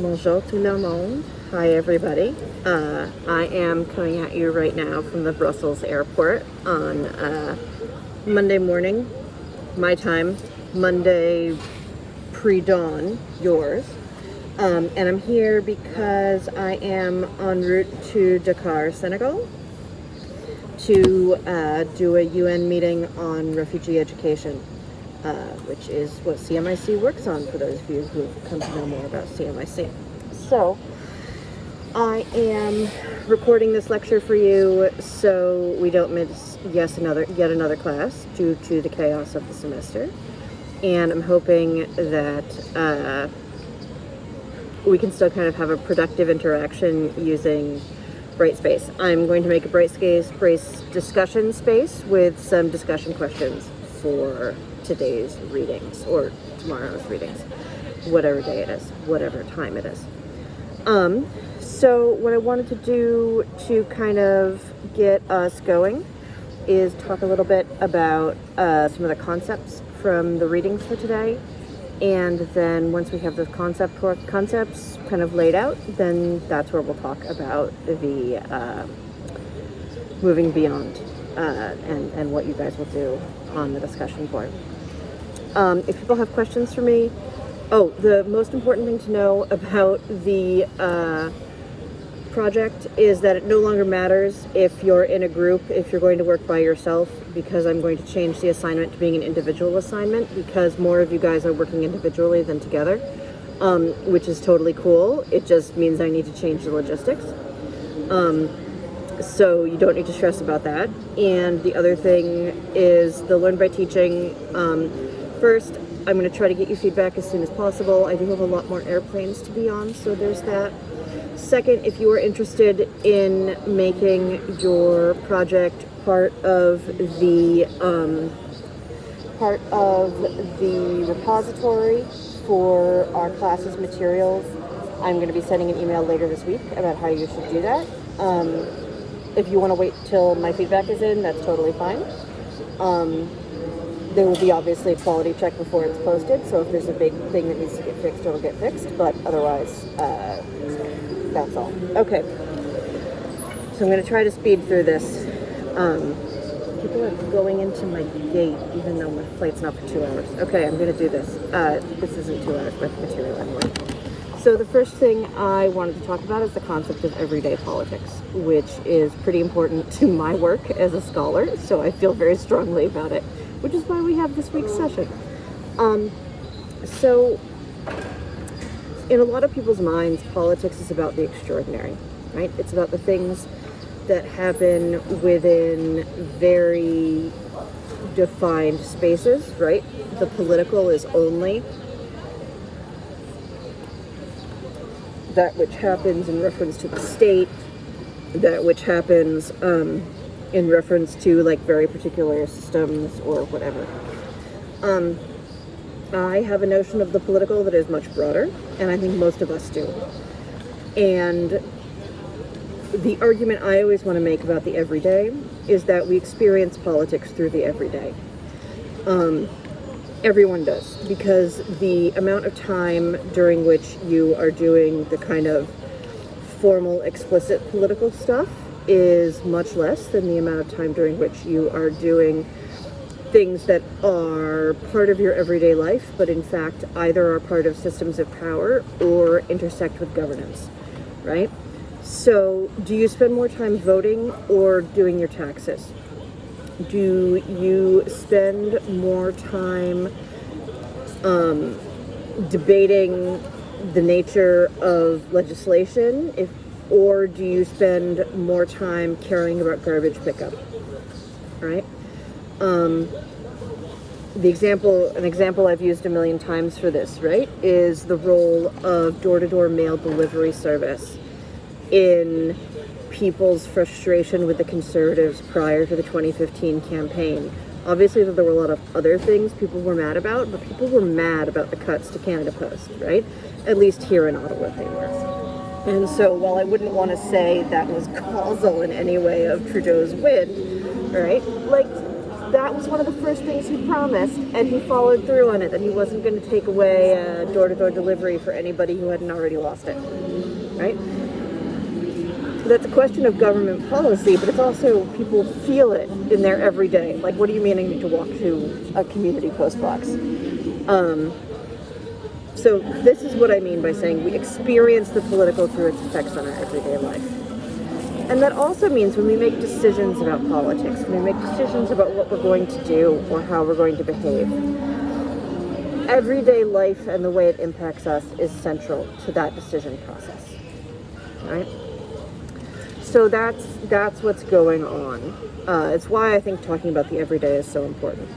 Bonjour tout le monde. Hi everybody. I am coming at you right now from the Brussels airport on Monday morning, my time, Monday pre-dawn, yours. And I'm here because I am en route to Dakar, Senegal, to do a UN meeting on refugee education. Which is what CMIC works on, for those of you who have come to know more about CMIC. So, I am recording this lecture for you so we don't miss yet another class due to the chaos of the semester. And I'm hoping that we can still kind of have a productive interaction using Brightspace. I'm going to make a Brightspace discussion space with some discussion questions for today's readings or tomorrow's readings, whatever day it is, whatever time it is. So what I wanted to do to kind of get us going is talk a little bit about some of the concepts from the readings for today, and then once we have those concepts kind of laid out, then that's where we'll talk about the moving beyond and what you guys will do on the discussion board. If people have questions for me, the most important thing to know about the project is that it no longer matters if you're in a group, if you're going to work by yourself, because I'm going to change the assignment to being an individual assignment, because more of you guys are working individually than together, which is totally cool. It just means I need to change the logistics. So you don't need to stress about that. And the other thing is the Learn by Teaching. First, I'm going to try to get you feedback as soon as possible. I do have a lot more airplanes to be on, so there's that. Second, if you are interested in making your project part of the repository for our class's materials, I'm going to be sending an email later this week about how you should do that. If you want to wait till my feedback is in, that's totally fine. There will be obviously a quality check before it's posted, so if there's a big thing that needs to get fixed, it'll get fixed, but otherwise, that's all. Okay, so I'm going to try to speed through this. People are going into my gate, even though my flight's not for 2 hours. Okay, I'm going to do this. This isn't 2 hours worth of material anyway. So the first thing I wanted to talk about is the concept of everyday politics, which is pretty important to my work as a scholar, so I feel very strongly about it, which is why we have this week's session. So in a lot of people's minds, politics is about the extraordinary, right? It's about the things that happen within very defined spaces, right? The political is only that which happens in reference to the state, that which happens in reference to like very particular systems or whatever. I have a notion of the political that is much broader, and I think most of us do. And the argument I always want to make about the everyday is that we experience politics through the everyday. Everyone does, because the amount of time during which you are doing the kind of formal, explicit political stuff is much less than the amount of time during which you are doing things that are part of your everyday life, but in fact either are part of systems of power or intersect with governance, right? So do you spend more time voting or doing your taxes? Do you spend more time debating the nature of legislation, or do you spend more time caring about garbage pickup, right? An example I've used a million times for this, right, is the role of door-to-door mail delivery service in people's frustration with the Conservatives prior to the 2015 campaign. Obviously, there were a lot of other things people were mad about, but people were mad about the cuts to Canada Post, right? At least here in Ottawa they were. And so while I wouldn't want to say that was causal in any way of Trudeau's win, right, like, that was one of the first things he promised, and he followed through on it, that he wasn't going to take away door-to-door delivery for anybody who hadn't already lost it, right? So that's a question of government policy, but it's also people feel it in their everyday. Like, what do you mean I need to walk to a community post box? So this is what I mean by saying we experience the political through its effects on our everyday life. And that also means when we make decisions about politics, when we make decisions about what we're going to do or how we're going to behave, everyday life and the way it impacts us is central to that decision process, right? So that's what's going on. It's why I think talking about the everyday is so important.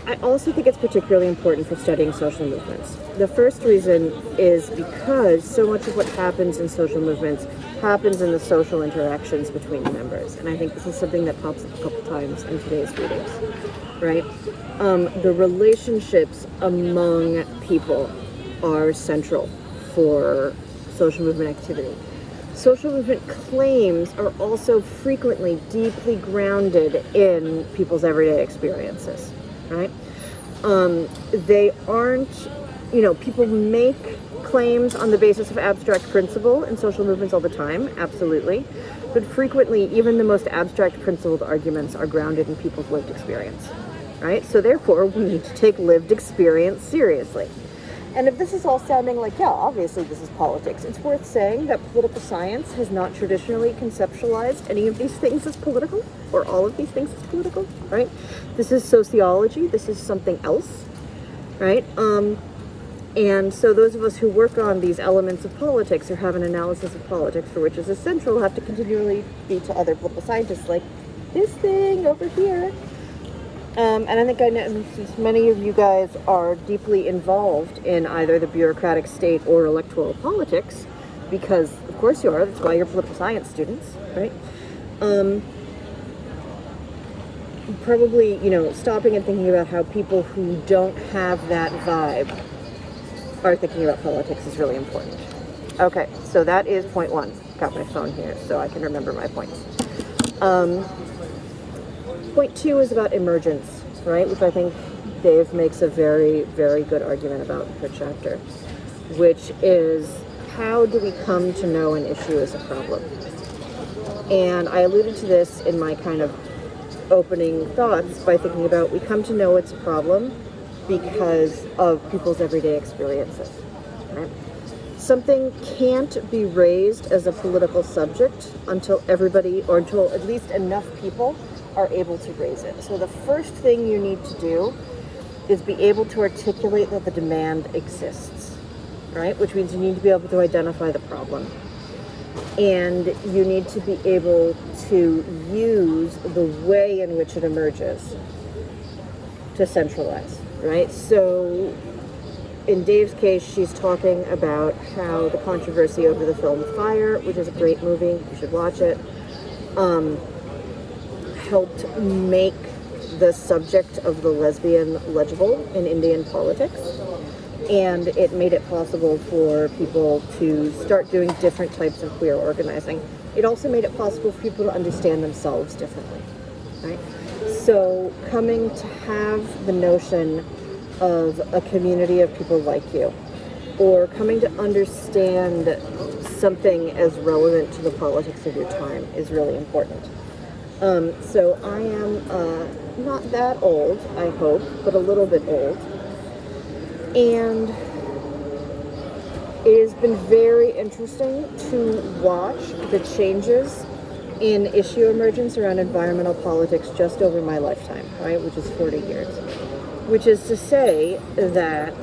I also think it's particularly important for studying social movements. The first reason is because so much of what happens in social movements happens in the social interactions between the members. And I think this is something that pops up a couple times in today's readings, right? The relationships among people are central for social movement activity. Social movement claims are also frequently deeply grounded in people's everyday experiences. Right? They aren't, people make claims on the basis of abstract principle in social movements all the time, absolutely. But frequently, even the most abstract principled arguments are grounded in people's lived experience, right? So therefore, we need to take lived experience seriously. And if this is all sounding like, yeah, obviously this is politics, it's worth saying that political science has not traditionally conceptualized any of these things as political, or all of these things as political, right? This is sociology, this is something else, right? And so those of us who work on these elements of politics or have an analysis of politics for which is essential have to continually be to other political scientists like, this thing over here. And I think I know since many of you guys are deeply involved in either the bureaucratic state or electoral politics, because of course you are, that's why you're political science students, right? Probably, stopping and thinking about how people who don't have that vibe are thinking about politics is really important. Okay, so that is point one. Got my phone here so I can remember my points. Point two is about emergence, right? Which I think Dave makes a very, very good argument about in her chapter, which is how do we come to know an issue as a problem? And I alluded to this in my kind of opening thoughts by thinking about we come to know it's a problem because of people's everyday experiences, right? Something can't be raised as a political subject until everybody, or until at least enough people are able to raise it. So the first thing you need to do is be able to articulate that the demand exists, right? Which means you need to be able to identify the problem. And you need to be able to use the way in which it emerges to centralize, right? So in Dave's case, she's talking about how the controversy over the film Fire, which is a great movie, you should watch it, helped make the subject of the lesbian legible in Indian politics. And it made it possible for people to start doing different types of queer organizing. It also made it possible for people to understand themselves differently, right? So coming to have the notion of a community of people like you, or coming to understand something as relevant to the politics of your time is really important. So I am not that old, I hope, but a little bit old. And it has been very interesting to watch the changes in issue emergence around environmental politics just over my lifetime, right, which is 40 years. Which is to say that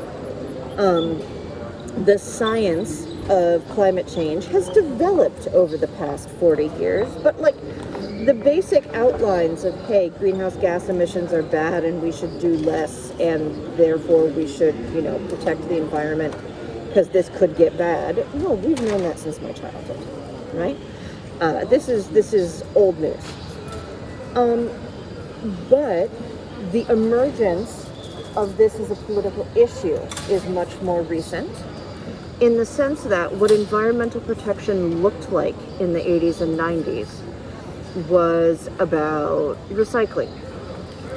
the science of climate change has developed over the past 40 years, but like the basic outlines of, hey, greenhouse gas emissions are bad and we should do less and therefore we should, protect the environment because this could get bad. No, we've known that since my childhood, right? This is old news. But the emergence of this as a political issue is much more recent, in the sense that what environmental protection looked like in the 80s and 90s was about recycling,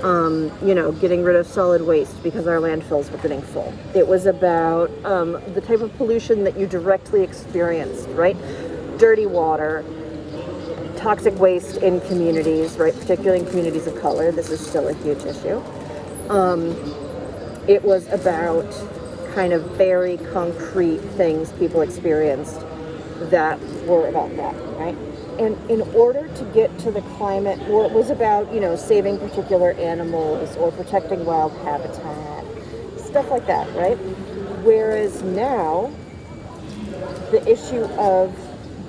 getting rid of solid waste because our landfills were getting full. It was about the type of pollution that you directly experienced, right? Dirty water, toxic waste in communities, right? Particularly in communities of color. This is still a huge issue. It was about kind of very concrete things people experienced that were about that, right? And in order to get to the climate, or it was about, saving particular animals or protecting wild habitat, stuff like that, right? Whereas now, the issue of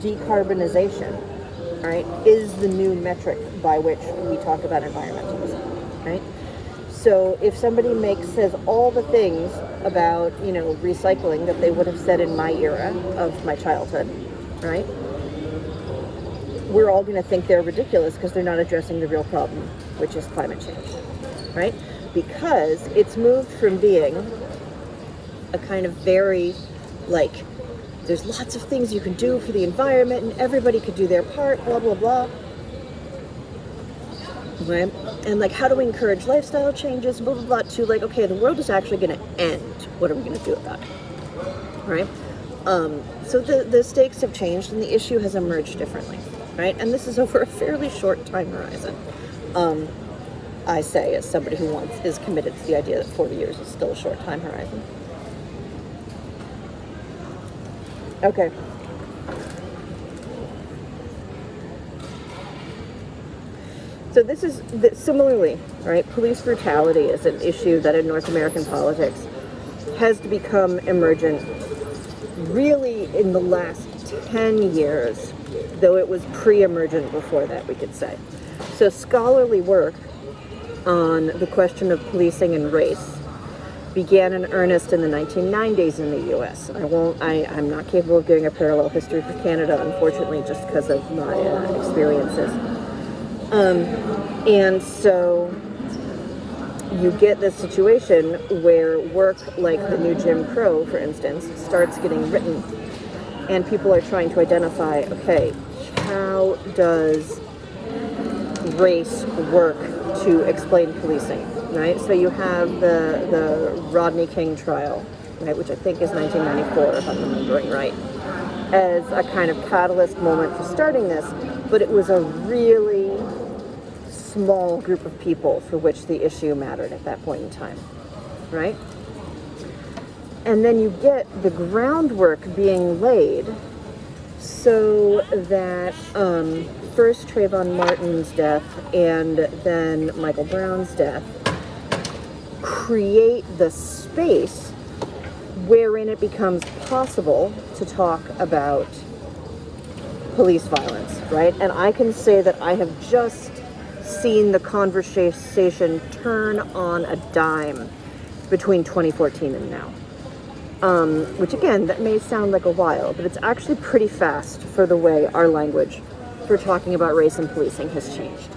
decarbonization, right, is the new metric by which we talk about environmentalism, right? So if somebody says all the things about, recycling that they would have said in my era of my childhood, right? We're all going to think they're ridiculous because they're not addressing the real problem, which is climate change, right? Because it's moved from being a kind of very, there's lots of things you can do for the environment and everybody could do their part, blah, blah, blah. Right? And how do we encourage lifestyle changes, blah, blah, blah, to okay, the world is actually going to end. What are we going to do about it? Right? So the stakes have changed and the issue has emerged differently, right? And this is over a fairly short time horizon. I say, as somebody who is committed to the idea that 40 years is still a short time horizon. Okay. So this is, similarly, right, police brutality is an issue that in North American politics has become emergent really in the last 10 years, though it was pre-emergent before that, we could say. So scholarly work on the question of policing and race began in earnest in the 1990s in the U.S. I'm not capable of giving a parallel history for Canada, unfortunately, just because of my experiences. And so you get this situation where work like the new Jim Crow, for instance, starts getting written, and people are trying to identify, okay, how does race work to explain policing, right? So you have the Rodney King trial, right, which I think is 1994, if I'm remembering right, as a kind of catalyst moment for starting this, but it was a really small group of people for which the issue mattered at that point in time, right? And then you get the groundwork being laid so that first Trayvon Martin's death and then Michael Brown's death create the space wherein it becomes possible to talk about police violence, right? And I can say that I have just seen the conversation turn on a dime between 2014 and now. Which again, that may sound like a while, but it's actually pretty fast for the way our language for talking about race and policing has changed.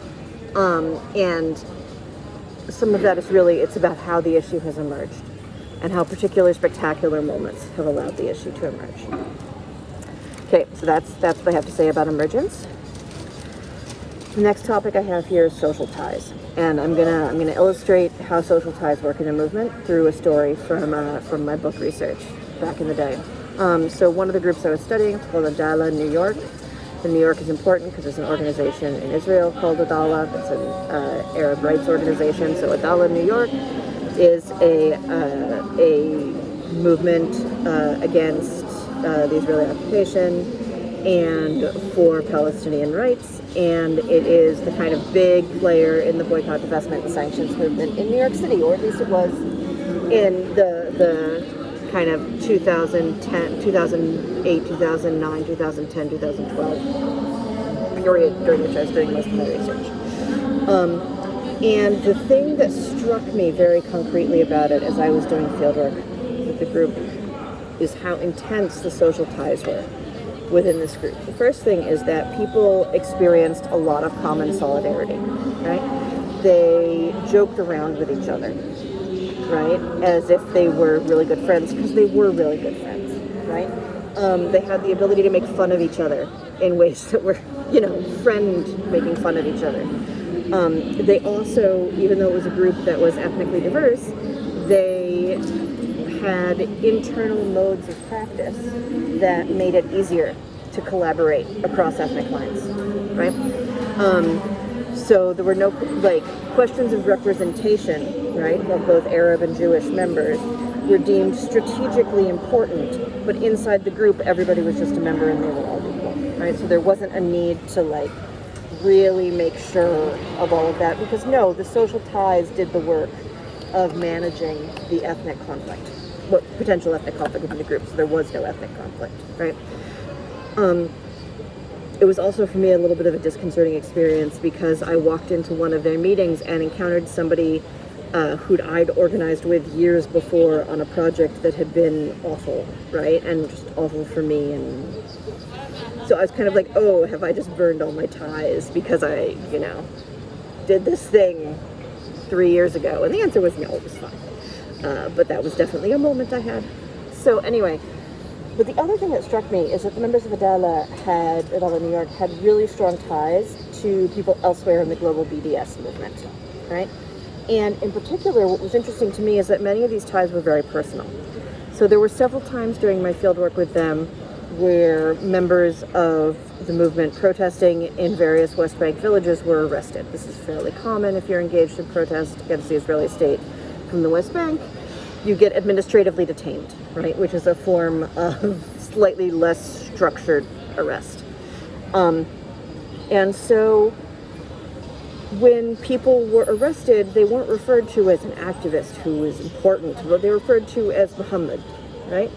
And some of that is really, it's about how the issue has emerged and how particular spectacular moments have allowed the issue to emerge. Okay, so that's what I have to say about emergence. The next topic I have here is social ties, and I'm gonna illustrate how social ties work in a movement through a story from my book research back in the day. So one of the groups I was studying is called Adalah New York. And New York is important because there's an organization in Israel called Adalah. It's an Arab rights organization. So Adalah New York is a movement against the Israeli occupation and for Palestinian rights, and it is the kind of big player in the boycott, divestment, and sanctions movement in New York City, or at least it was in the kind of 2010, 2008, 2009, 2010, 2012 period during which I was doing most of my research. And the thing that struck me very concretely about it as I was doing fieldwork with the group is how intense the social ties were within this group. The first thing is that people experienced a lot of common solidarity, right? They joked around with each other, right? As if they were really good friends, because they were really good friends, right? They had the ability to make fun of each other in ways that were, friend making fun of each other. They also, even though it was a group that was ethnically diverse, they had internal modes of practice that made it easier to collaborate across ethnic lines, right? So there were no questions of representation, right, of both Arab and Jewish members were deemed strategically important, but inside the group everybody was just a member and they were all equal, right? So there wasn't a need to really make sure of all of that, because no, the social ties did the work of managing the ethnic conflict, potential ethnic conflict within the group, so there was no ethnic conflict, right? It was also for me a little bit of a disconcerting experience because I walked into one of their meetings and encountered somebody who'd I'd organized with years before on a project that had been awful, right? And just awful for me. And so I was kind of like, oh, have I just burned all my ties because I, did this thing 3 years ago? And the answer was no, it was fine. But that was definitely a moment I had. So anyway, but the other thing that struck me is that the members of Adalah New York had really strong ties to people elsewhere in the global BDS movement, right? And in particular, what was interesting to me is that many of these ties were very personal. So there were several times during my fieldwork with them where members of the movement protesting in various West Bank villages were arrested. This is fairly common if you're engaged in protest against the Israeli state from the West Bank. You get administratively detained, right, which is a form of slightly less structured arrest. And so when people were arrested, they weren't referred to as an activist who was important, but they were referred to as Muhammad, right?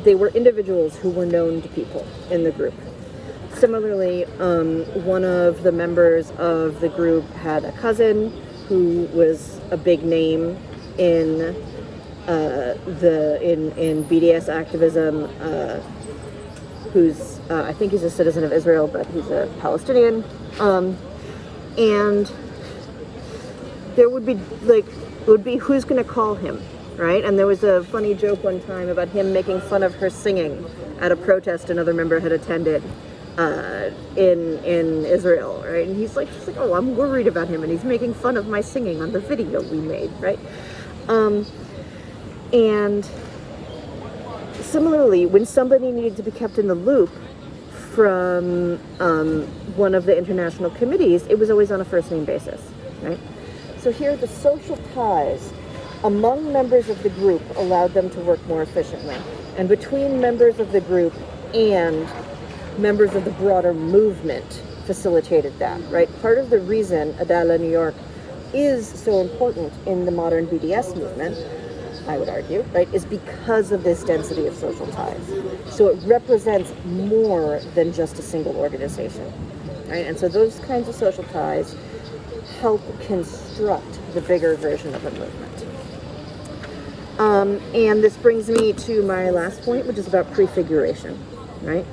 They were individuals who were known to people in the group. Similarly, one of the members of the group had a cousin who was a big name in BDS activism, who's I think he's a citizen of Israel, but he's a Palestinian, and there would be who's going to call him, right? And there was a funny joke one time about him making fun of her singing at a protest another member had attended in Israel, right? And she's like, oh, I'm worried about him, and he's making fun of my singing on the video we made, right? And similarly, when somebody needed to be kept in the loop from one of the international committees, it was always on a first-name basis, right? So here, the social ties among members of the group allowed them to work more efficiently. And between members of the group and members of the broader movement facilitated that, right? Part of the reason Adalah New York is so important in the modern BDS movement, I would argue, right, is because of this density of social ties. So it represents more than just a single organization, right? And so those kinds of social ties help construct the bigger version of a movement. And this brings me to my last point, which is about prefiguration, right?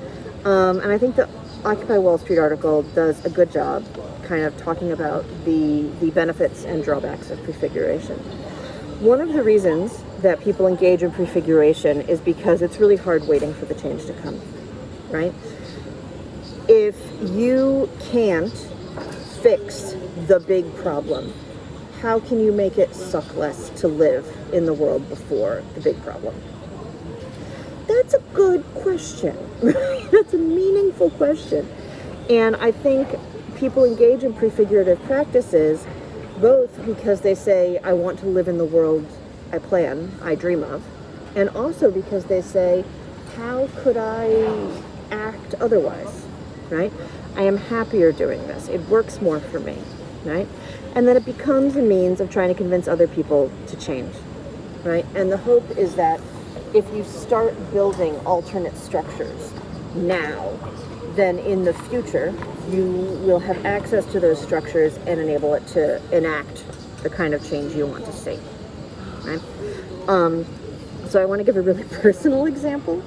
And I think the Occupy Wall Street article does a good job kind of talking about the benefits and drawbacks of prefiguration. One of the reasons that people engage in prefiguration is because it's really hard waiting for the change to come, right? If you can't fix the big problem, how can you make it suck less to live in the world before the big problem? That's a good question. That's a meaningful question. And I think people engage in prefigurative practices both because they say, I want to live in the world I plan, I dream of, and also because they say, how could I act otherwise, right? I am happier doing this. It works more for me, right? And then it becomes a means of trying to convince other people to change, right? And the hope is that if you start building alternate structures now, then in the future, you will have access to those structures and enable it to enact the kind of change you want to see, right? So I want to give a really personal example,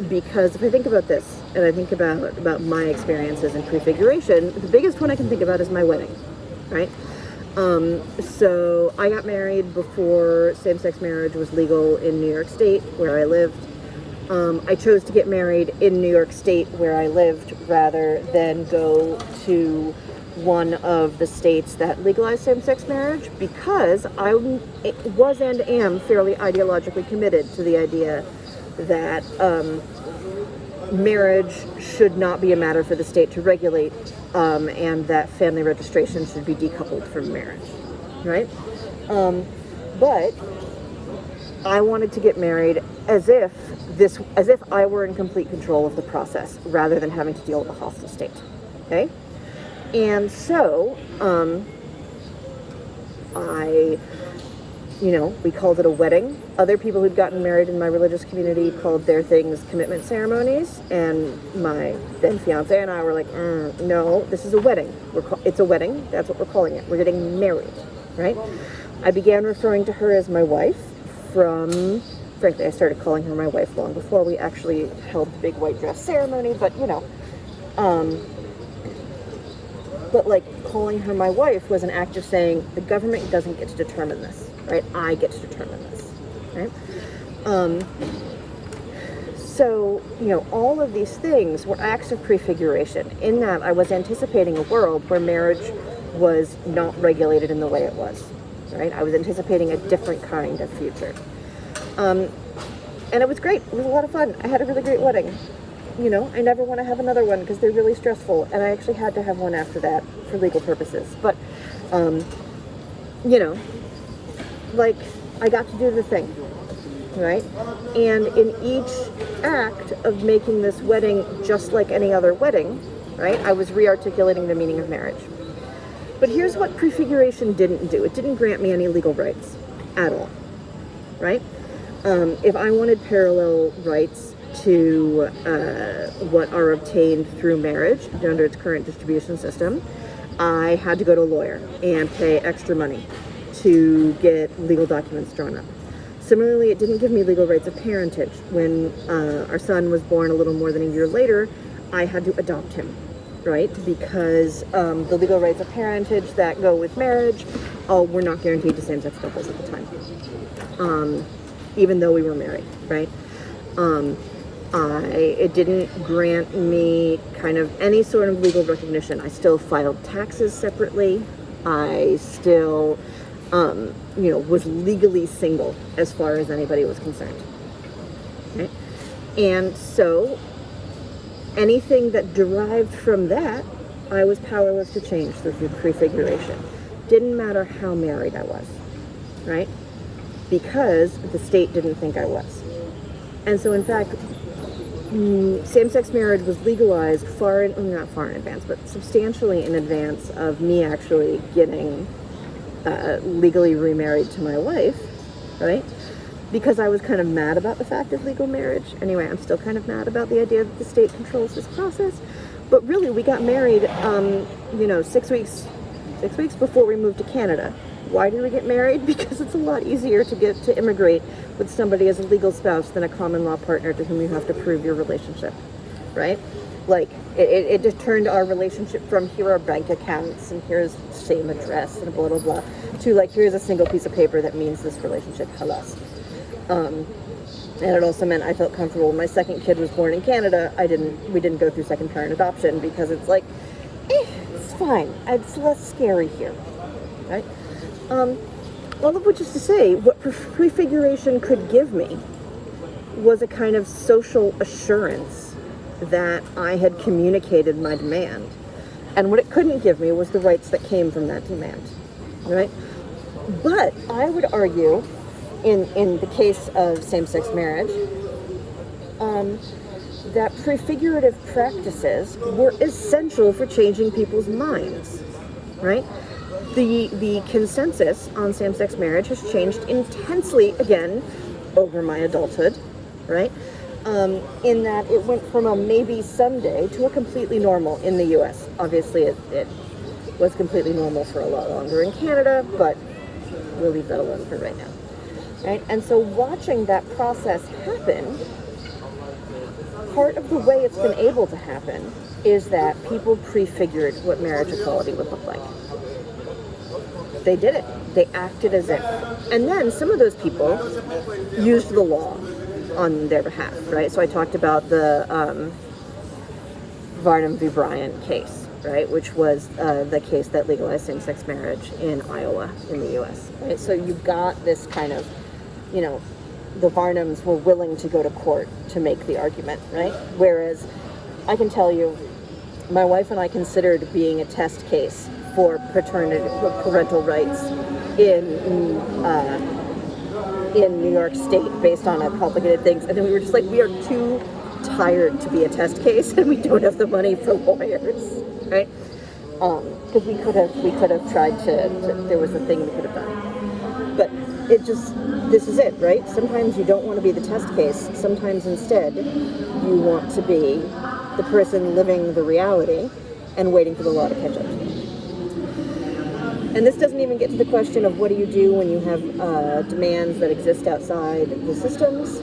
because if I think about this, and I think about my experiences in prefiguration, the biggest one I can think about is my wedding, right? So I got married before same-sex marriage was legal in New York State, where I lived. I chose to get married in New York State, where I lived, rather than go to one of the states that legalized same-sex marriage, because I was and am fairly ideologically committed to the idea that marriage should not be a matter for the state to regulate, and that family registration should be decoupled from marriage, right? But I wanted to get married as if I were in complete control of the process, rather than having to deal with a hostile state. Okay? And so, we called it a wedding. Other people who'd gotten married in my religious community called their things commitment ceremonies, and my then fiance and I were like, no, this is a wedding. It's a wedding. That's what we're calling it. We're getting married, right? I began referring to her as my wife frankly, I started calling her my wife long before we actually held the big white dress ceremony, but calling her my wife was an act of saying the government doesn't get to determine this, right? I get to determine this, right? So, all of these things were acts of prefiguration, in that I was anticipating a world where marriage was not regulated in the way it was, right? I was anticipating a different kind of future. And it was great. It was a lot of fun. I had a really great wedding. I never want to have another one because they're really stressful, and I actually had to have one after that for legal purposes. But, I got to do the thing, right? And in each act of making this wedding just like any other wedding, right, I was re-articulating the meaning of marriage. But here's what prefiguration didn't do. It didn't grant me any legal rights at all, right? If I wanted parallel rights to what are obtained through marriage under its current distribution system, I had to go to a lawyer and pay extra money to get legal documents drawn up. Similarly, it didn't give me legal rights of parentage. When our son was born a little more than a year later, I had to adopt him, right? Because the legal rights of parentage that go with marriage were not guaranteed to same-sex couples at the time, even though we were married, right? It didn't grant me kind of any sort of legal recognition. I still filed taxes separately. I still, was legally single as far as anybody was concerned. Okay? And so anything that derived from that, I was powerless to change through prefiguration. Didn't matter how married I was, right? Because the state didn't think I was. And so, in fact, same-sex marriage was legalized not far in advance, but substantially in advance of me actually getting legally remarried to my wife, right? Because I was kind of mad about the fact of legal marriage. Anyway, I'm still kind of mad about the idea that the state controls this process. But really, we got married, 6 weeks before we moved to Canada. Why did we get married? Because it's a lot easier to get to immigrate with somebody as a legal spouse than a common law partner to whom you have to prove your relationship, right? It just turned our relationship from here are bank accounts and here's same address and blah, blah, blah, to here's a single piece of paper that means this relationship halas. And it also meant I felt comfortable when my second kid was born in Canada. We didn't go through second parent adoption because it's it's fine. It's less scary here, right? All of which is to say, what prefiguration could give me was a kind of social assurance that I had communicated my demand. And what it couldn't give me was the rights that came from that demand, right? But I would argue, in the case of same-sex marriage, that prefigurative practices were essential for changing people's minds, right? The consensus on same-sex marriage has changed intensely, again, over my adulthood, right? In that it went from a maybe someday to a completely normal in the U.S. Obviously, it was completely normal for a lot longer in Canada, but we'll leave that alone for right now, right? And so watching that process happen, part of the way it's been able to happen is that people prefigured what marriage equality would look like. They did it. They acted as if. And then some of those people used the law on their behalf, right? So I talked about the Varnum v. Bryant case, right? Which was the case that legalized same-sex marriage in Iowa in the U.S. Right? So you've got this kind of, you know, the Varnums were willing to go to court to make the argument, right? Whereas I can tell you, my wife and I considered being a test case for parental rights in New York State based on complicated things, and then we were just like, we are too tired to be a test case, and we don't have the money for lawyers, right? Because we could have tried to. There was a thing we could have done, but this is it, right? Sometimes you don't want to be the test case. Sometimes instead, you want to be the person living the reality and waiting for the law to catch up to you. And this doesn't even get to the question of what do you do when you have demands that exist outside the systems,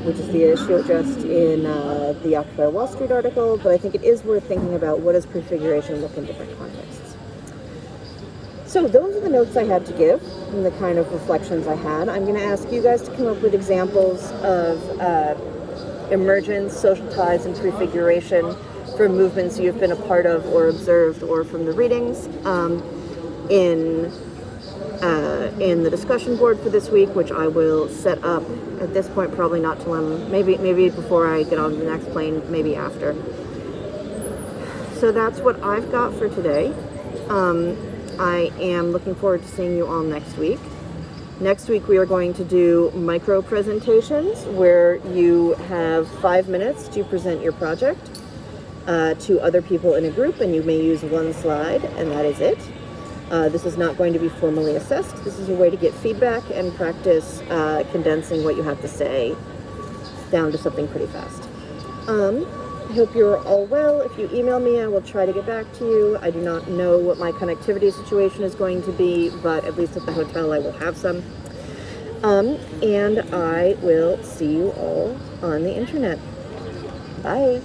which is the issue addressed in the Occupy Wall Street article, but I think it is worth thinking about what does prefiguration look in different contexts. So those are the notes I had to give and the kind of reflections I had. I'm going to ask you guys to come up with examples of emergence, social ties, and prefiguration from movements you've been a part of or observed or from the readings. In the discussion board for this week, which I will set up at this point, probably not till maybe before I get on the next plane, maybe after. So that's what I've got for today. I am looking forward to seeing you all next week. Next week we are going to do micro presentations where you have 5 minutes to present your project to other people in a group, and you may use one slide, and that is it. This is not going to be formally assessed. This is a way to get feedback and practice condensing what you have to say down to something pretty fast. I hope you're all well. If you email me, I will try to get back to you. I do not know what my connectivity situation is going to be, but at least at the hotel I will have some. And I will see you all on the internet. Bye.